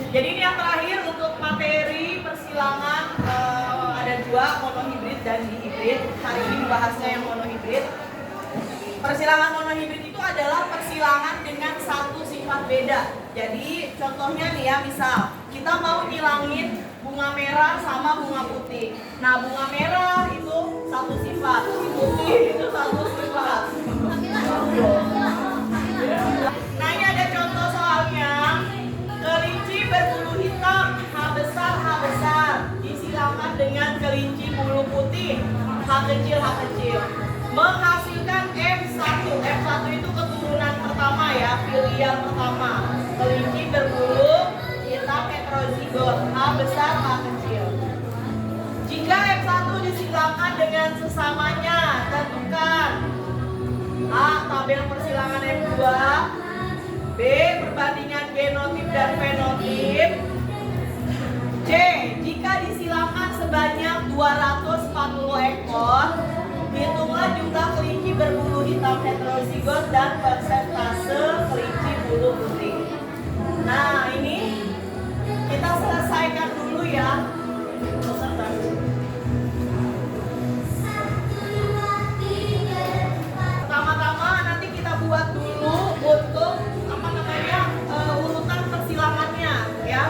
Jadi ini yang terakhir untuk materi persilangan, ada dua, monohibrid dan dihibrid. Hari ini dibahasnya yang monohibrid. Persilangan monohibrid itu adalah persilangan dengan satu sifat beda. Jadi contohnya nih ya, misal kita mau ngilangin bunga merah sama bunga putih. Nah, bunga merah itu satu sifat, putih itu satu sifat. Nah, ini ada contoh soalnya. Kelinci berbulu hitam, H besar, disilangkan dengan kelinci bulu putih, H kecil, menghasilkan M1. M1 itu keturunan pertama ya, filial pertama. Kelinci berbulu hitam heterozigot, H besar, H kecil. Jika M1 disilangkan dengan sesamanya, tentukan A. Tabel persilangan M2, B. Perbandingan genotip dan fenotip, C. Jika disilangkan sebanyak 240 ekor, hitunglah jumlah kelinci berbulu hitam heterozigot dan persentase kelinci bulu putih. Nah, ini kita selesaikan dulu ya. Pertama-tama nanti kita buat dulu untuk urutan persilangannya ya.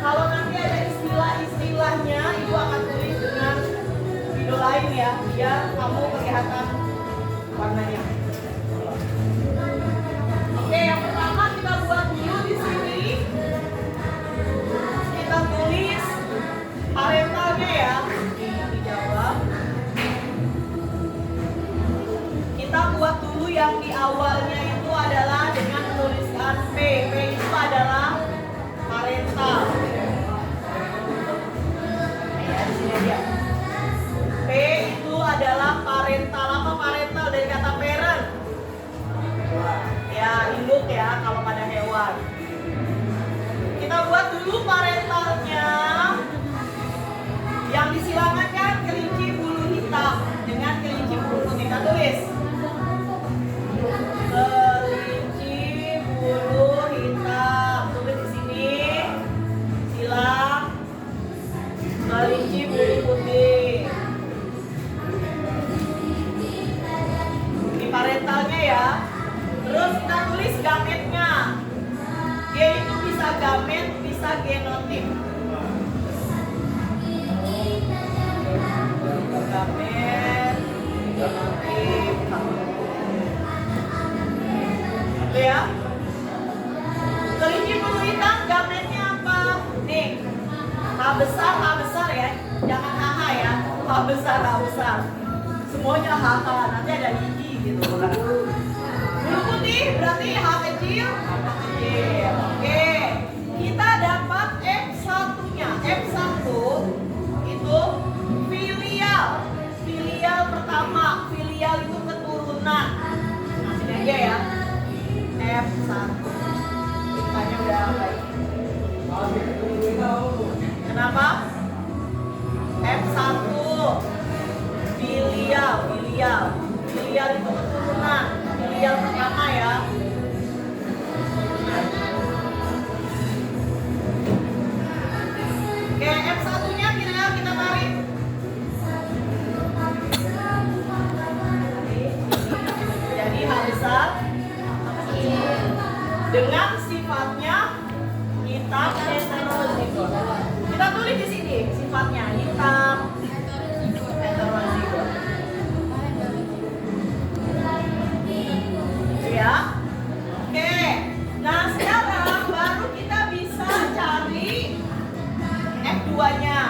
Kalau nanti ada istilah-istilahnya, ibu akan tulis dengan video lain ya, biar kamu kelihatan warnanya. Oke, yang pertama kita buat dulu di sini. Kita tulis parentalnya ya, dijawab. Kita buat dulu yang di awalnya itu adalah dengan menuliskan P. P itu adalah parental. Ya, di sini aja. P itu adalah parental. Apa parental dari kata parent? Ya, induk ya kalau pada hewan. Kita buat dulu parentalnya. Yang disilangkan kan kelinci bulu hitam dengan kelinci bulu putih. Kita tulis kelinci bulu hitam. Tulis di sini. Silang kelinci bulu putih. Di parentalnya ya. Terus kita tulis gametnya. G itu bisa gamet, bisa genotip. Gamet, genotip. Itu ya. Kelinci bulu hitam gametnya apa? Nih, H besar ya. Jangan HH ya. H besar. Semuanya HH. Nanti ada gigi gitu kan. Bulu putih berarti H kecil. Oke. Kita dapat F1-nya. F1 itu filial. Filial pertama. Filial itu keturunan. Nah, sini aja ya. F1. Tanya udah baik. Kenapa? F1 filial. Filial itu keturunan. Filial pertama ya. Oke, F1-nya kira-kira kita tarik. Jadi H besar dengan sifatnya hitam heterozigot. Kita tulis di sini sifatnya hitam heterozigot. Ya. Oke. Nah, sekarang baru kita bisa cari F2-nya.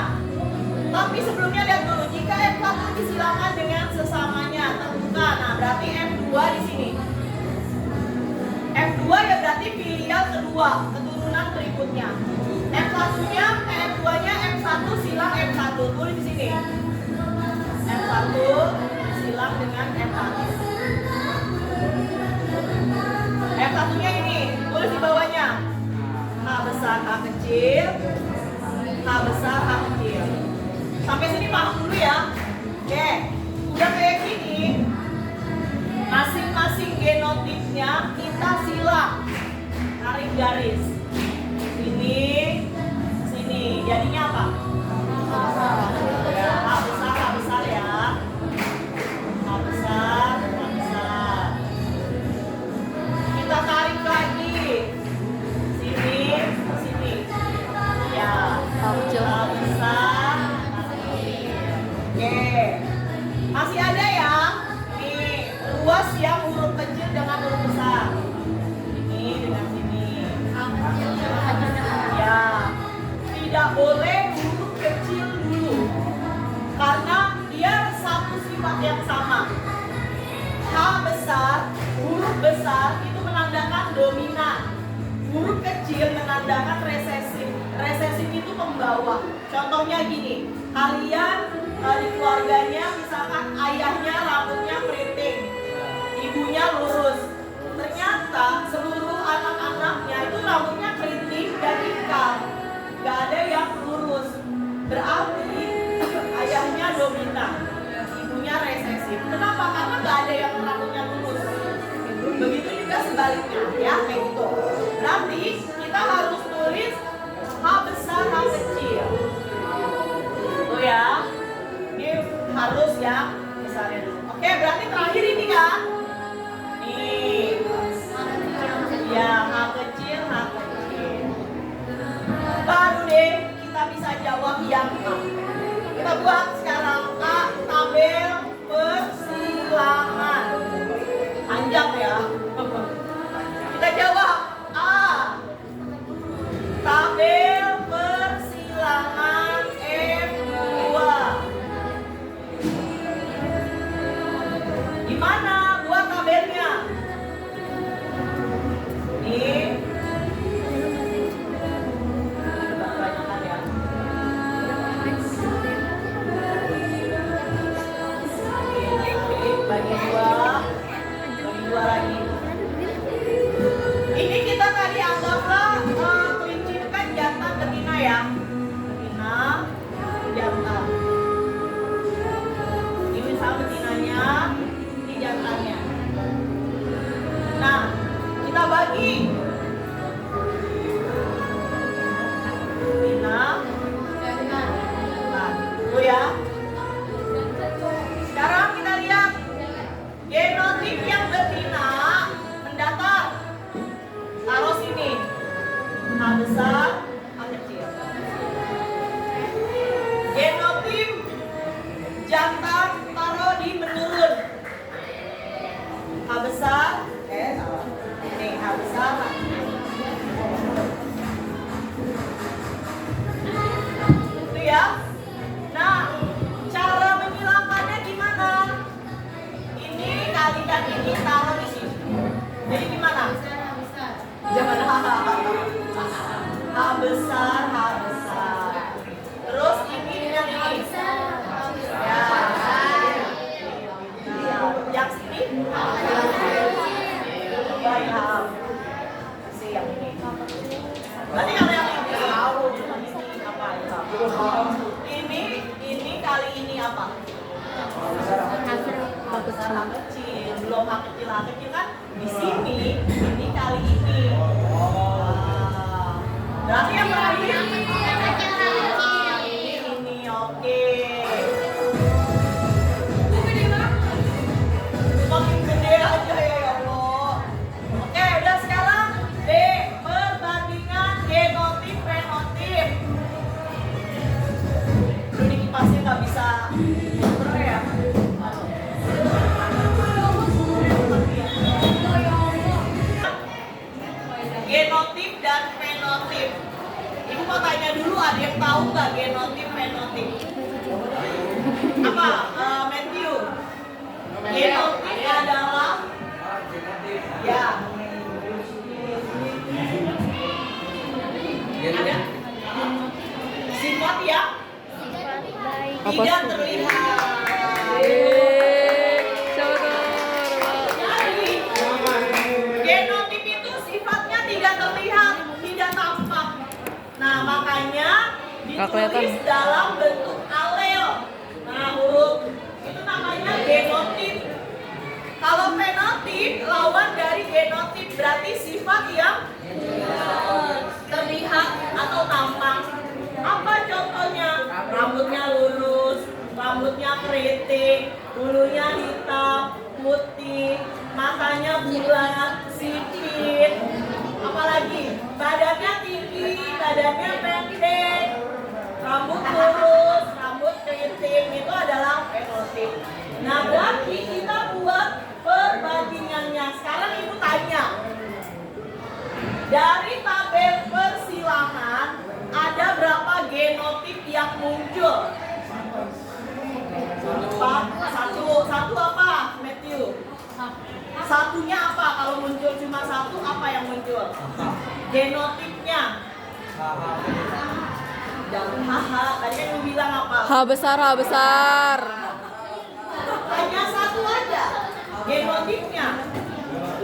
Tapi sebelumnya lihat dulu, jika F1 disilangkan dengan sesamanya, tentukan. Nah, berarti F2 di sini. F2 ya berarti filial kedua, keturunan berikutnya. F1-nya, F2-nya F1 silang F1. Tulis di sini. F1 silang dengan F1. F1-nya ini, tulis di bawahnya. H besar, H kecil. H besar, H kecil. Sampai sini paham dulu ya. Oke, udah kayak gini. Masing-masing genotipnya kita silang, tarik garis. Ini kecil menandakan resesif. Resesif itu pembawa. Contohnya gini, kalian di keluarganya misalkan ayahnya rambutnya keriting, ibunya lurus. Ternyata seluruh anak-anaknya itu rambutnya keriting dan ikal, gak ada yang lurus. Berarti ayahnya dominan, ibunya resesif. Kenapa? Karena gak ada yang rambutnya lurus. Begitu juga sebaliknya, ya kayak gitu. Berarti kita harus tulis H besar, H kecil. Tuh ya, ini harus yang besarnya dulu. Oke, berarti terakhir ini kan? Nih, ya H kecil, H kecil. Baru deh kita bisa jawab yang A. Kita buat sekarang A, tabel persilangan. Panjang ya. Kita jawab A, tabel persilangan F2. Gimana buat tabelnya? Nih. Kebanyakan ya. Bagi dua lagi. Ini kita tadi anggaplah kelincirkan jantan betina ya. Betina, jantan. Ini misal betinanya, ini jantannya. Nah, kita bagi. Betina, jantan. Tuh ya. Sekarang kita lihat genotip yang betina mendatar. Taruh sini. H besar, H kecil. Genotip jantan taruh di menurun. H besar, salah. Ini H besar, H kecil. Itu ya. Nah, cara menghilangkannya gimana? Ini kalikan ini taruh di sini. Jadi gimana? Jangan H besar, H besar. Terus ini yang ini. Ya. Yang sini. Baik, si yang ini. Berarti kalau yang ini tahu cuma ini apa? Ini kali ini apa? H besar, H kecil. Belum H kecil, H kecil kan di sini. Ini kali ini. Berarti yang terakhir ini, oke. Makin gede aja ya Allah. Oke, udah sekarang D, perbandingan genotip fenotip. Udah dikipasnya nggak bisa ya. Genotip dan fenotip. Ibu mau tanya dulu, ada yang tahu nggak genotip fenotip? Apa? Matthew? Genotip adalah ya. Ada sifat ya? Tidak terlihat. Jadi genotip itu sifatnya tidak terlihat, tidak tampak. Nah, makanya ditulis dalam bentuk alel. Nah, huruf itu namanya genotip. Kalau fenotip lawan dari genotip, berarti sifat yang terlihat atau tampak. Apa contohnya? Rambutnya lurus, rambutnya keriting, bulunya hitam, putih, matanya bulat, sipit. Apalagi badannya tinggi, badannya pendek, rambut lurus, rambut keriting, itu adalah fenotip. Nah, berarti kita buat perbandingannya. Sekarang ibu tanya, dari tabel persilangan ada berapa genotip yang muncul? Satu apa, Matthew? Satunya apa? Kalau muncul cuma satu, apa yang muncul? Genotipnya Jangan haha. Tadi kan lu bilang apa? H besar, H besar. Hanya satu aja genotipnya.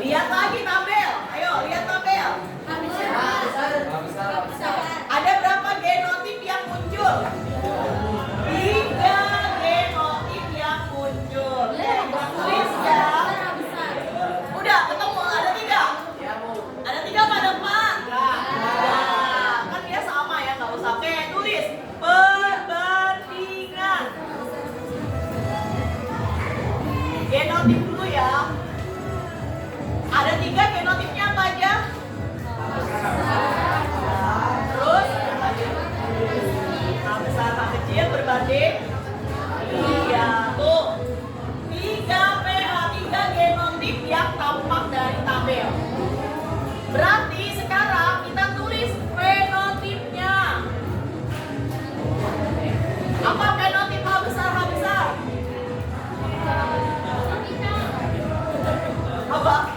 Lihat lagi tabel. Ayo lihat tabel. Ada berapa genotip yang muncul? 3 genotip yang muncul. Tulis ya. Udah ketemu ada 3. Ada 3 apa ada 4? Nah, kan dia sama ya, nggak usah. Oke, tulis perbandingan. Genotip dulu ya. Ada 3 genotipnya apa aja? Terus H besar H kecil berbanding. Iya, tuh 3 PH, 3 genotip yang tampak dari tabel. Berarti sekarang kita tulis fenotipnya. Apa fenotip H besar H besar? Apa?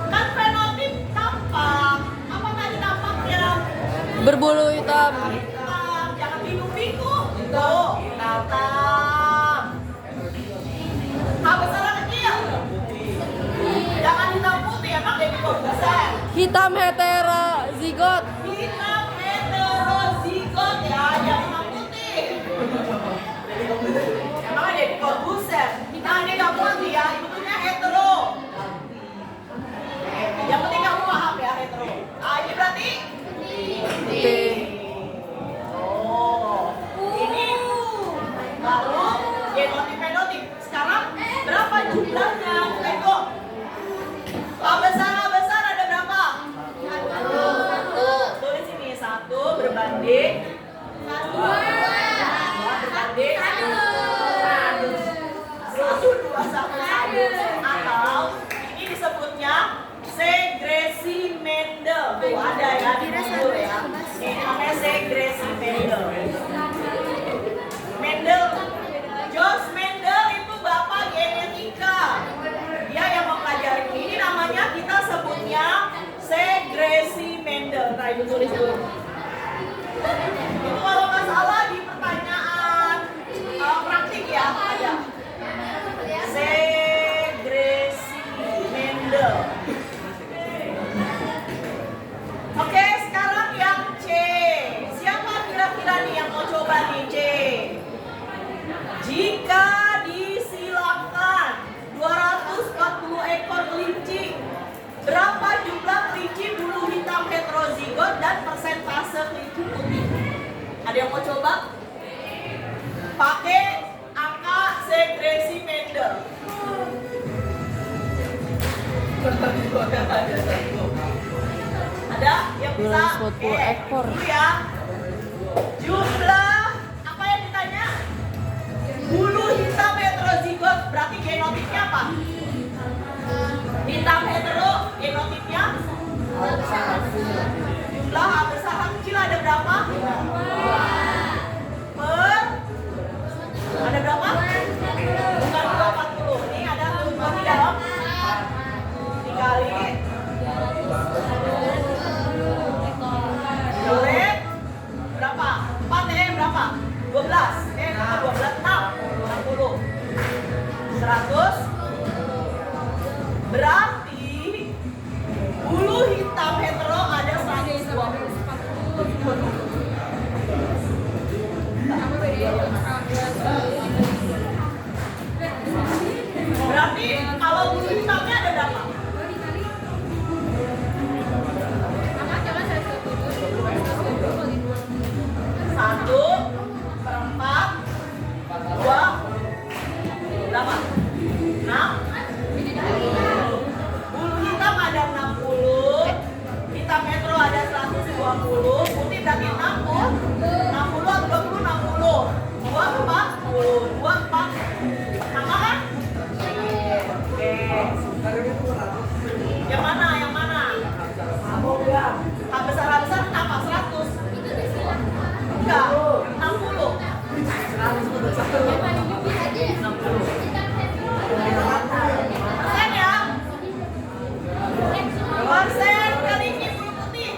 Kan fenotip tampak. Apa tadi tampaknya? Berbulu hitam. Hitam. Jangan bingung-bingung. Tuh, hitam. H besar H kecil. Jangan hitam putih, emang dia bisa. Hitam heterozigot. Hitam heterozigot ya, jangan putih. Emang dia buset. Nah, ini nggak putih ya, bentuknya hetero. Yang penting kamu paham ya hetero. Ah, ini berarti Putih. Oh, ini baru genotip fenotip. Sekarang berapa jumlahnya? Tengok. H besar ada berapa? 1. Tulis ini 1 berbanding 2 berbanding 1, 2, 1. Atau ini disebutnya segresi Mendel. Tuh ada ya di buku ya. Ini namanya segresi Mendel. George Mendel itu bapak genetika. Dia yang mempelajari ini namanya kita sebutnya segresi Mendel. Nah, itu tulis dulu. Itu kalau nggak salah di pertanyaan praktik ya ada. Segresi Mendel. Oke, sekarang yang C. Siapa kira-kira nih yang mau coba nih C? Jika disilakan 240 ekor kelinci, berapa jumlah kelinci bulu hitam heterozigot dan persentase kelinci putih? Ada yang mau coba? Pakai angka segresi Mendel. Ada yang bisa? 240 ekor. Dulu ya. Jumlah apa yang ditanya? Bulu hitam heterozigot, berarti genotipnya apa? Hitam hetero, genotipnya? Jumlah H besar H kecil ada berapa? Per? Ada berapa? Bukan 240. Ini ada 2 di dalam. Dikali Joret berapa? 4 berapa? 12. Berapa 12? 60. 100. Berarti bulu hitam hetero ada 120. Berarti kalau bulu hitamnya ada berapa? 1/4 2 berapa? 6. Bulu hitam ada 60, hitam hetero ada 120, putih berarti 60. 60 atau 20? 60. 2 40. 2 4. Sama kan? Oke. Yang mana? Yang mana? H besar apa? 100. Enggak, 60. 60. Persen ya? Persen kelinci bulu putih.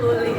tuli.